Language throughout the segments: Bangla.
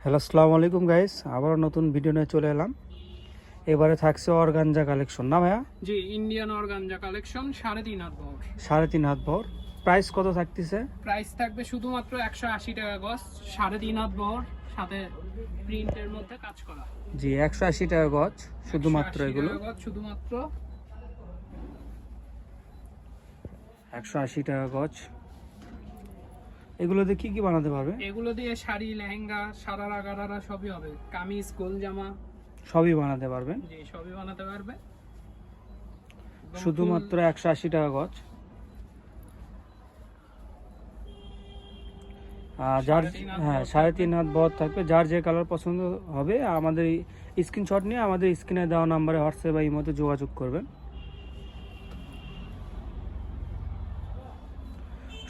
হ্যালো, আসসালামু আলাইকুম গাইস। আবার নতুন ভিডিও নিয়ে চলে এলাম। এবারে থাকছে অর্গানজা কালেকশন, না ভাইয়া? জি, ইন্ডিয়ান অর্গানজা কালেকশন 3.5 হাত বহর। 3.5 হাত ভর। প্রাইস কত থাকতেছে? প্রাইস থাকবে শুধুমাত্র 180 টাকা গজ, 3.5 হাত বহর, সাথে প্রিন্টের মধ্যে কাজ করা। জি, 180 টাকা গজ শুধুমাত্র। 180 এগুলো টাকা গজ শুধুমাত্র 180 টাকা গজ। এগুলোতে কি কি বানাতে পারবে? এগুলো দিয়ে শাড়ি, লেহেঙ্গা, সারারা গারারা সবই হবে। কামিজ, গোল জামা সবই বানাতে পারবেন। জি সবই বানাতে পারবে। শুধুমাত্র 180 টাকা গজ। যার 3.5 হাত বহর থাকবে। যার যে কালার পছন্দ হবে আমাদের স্ক্রিনশট নিয়ে আমাদের স্ক্রিনে দেওয়া নাম্বারে হোয়াটসঅ্যাপ বা ইমোতে যোগাযোগ করবেন।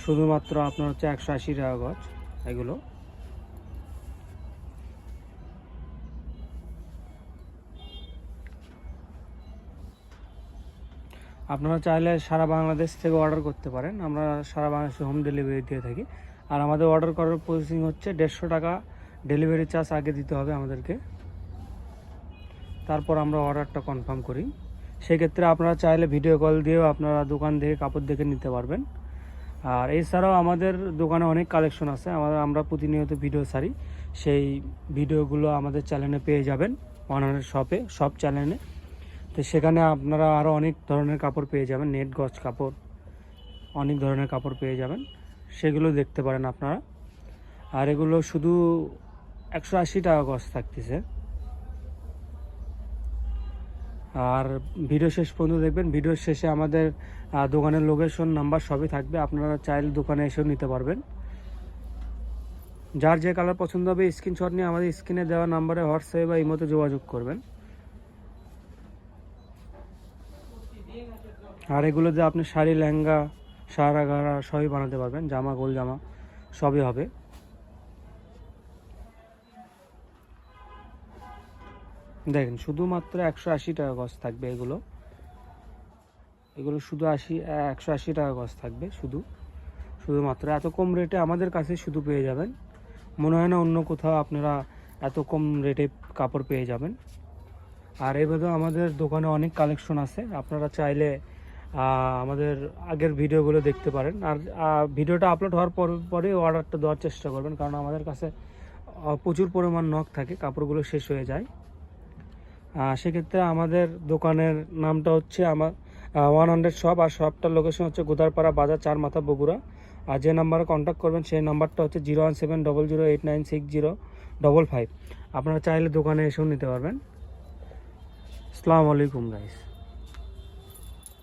শুধুমাত্র আপনার হচ্ছে 180 টাকা গজ এগুলো। আপনারা চাইলে সারা বাংলাদেশ থেকে অর্ডার করতে পারেন। আমরা সারা বাংলাদেশে হোম ডেলিভারি দিয়ে থাকি। আর আমাদের অর্ডার করার প্রসেসিং হচ্ছে 150 টাকা ডেলিভারি চার্জ আগে দিতে হবে আমাদেরকে, তারপর আমরা অর্ডারটা কনফার্ম করি। সেক্ষেত্রে আপনারা চাইলে ভিডিও কল দিয়েও আপনারা দোকান থেকে কাপড় দেখে নিতে পারবেন। আর এছাড়াও আমাদের দোকানে অনেক কালেকশন আছে। আমরা প্রতিনিয়ত ভিডিও ছাড়ি, সেই ভিডিওগুলো আমাদের চ্যানেলে পেয়ে যাবেন। অনারের শপে, সব চ্যানেলে। তো সেখানে আপনারা আরও অনেক ধরনের কাপড় পেয়ে যাবেন, নেট গজ কাপড়, অনেক ধরনের কাপড় পেয়ে যাবেন। সেগুলো দেখতে পারেন আপনারা। আর এগুলো শুধু 180 টাকা গজ থাকতেছে। আর ভিডিও শেষ পর্যন্ত দেখবেন। ভিডিওর শেষে আমাদের দোকানের লোকেশন, নাম্বার সবই থাকবে। আপনারা চাইলে দোকানে এসেও নিতে পারবেন। যার যে কালার পছন্দ হবে স্ক্রিনশট নিয়ে আমাদের স্ক্রিনে দেওয়া নাম্বারে হোয়াটসঅ্যাপ বা ইমোতে যোগাযোগ করবেন। আর এগুলোতে আপনি শাড়ি, লেহেঙ্গা, সারা গারা সবই বানাতে পারবেন। জামা, গোল জামা সবই হবে। দেখেন, শুধুমাত্র 180 টাকা গজ থাকবে এগুলো। শুধু 180 টাকা গজ থাকবে। শুধুমাত্র এত কম রেটে আমাদের কাছে শুধু পেয়ে যাবেন। মনে হয় না অন্য কোথাও আপনারা এত কম রেটে কাপড় পেয়ে যাবেন। আর এভাবেও আমাদের দোকানে অনেক কালেকশন আছে। আপনারা চাইলে আমাদের আগের ভিডিওগুলো দেখতে পারেন। আর ভিডিওটা আপলোড হওয়ার পরে অর্ডারটা দেওয়ার চেষ্টা করবেন, কারণ আমাদের কাছে প্রচুর পরিমাণ নক থাকে, কাপড়গুলো শেষ হয়ে যায়। সেক্ষেত্রে আমাদের দোকানের নামটা হচ্ছে 100 শপ। আর শপটার লোকেশন হচ্ছে গোদারপাড়া বাজার, 4 মাথা, বগুড়া। আর যে নাম্বারে কন্ট্যাক্ট করবেন সেই নাম্বারটা হচ্ছে 01700896055। আপনারা চাইলে দোকানে এসেও নিতে পারবেন। আসসালামু আলাইকুম গাইস।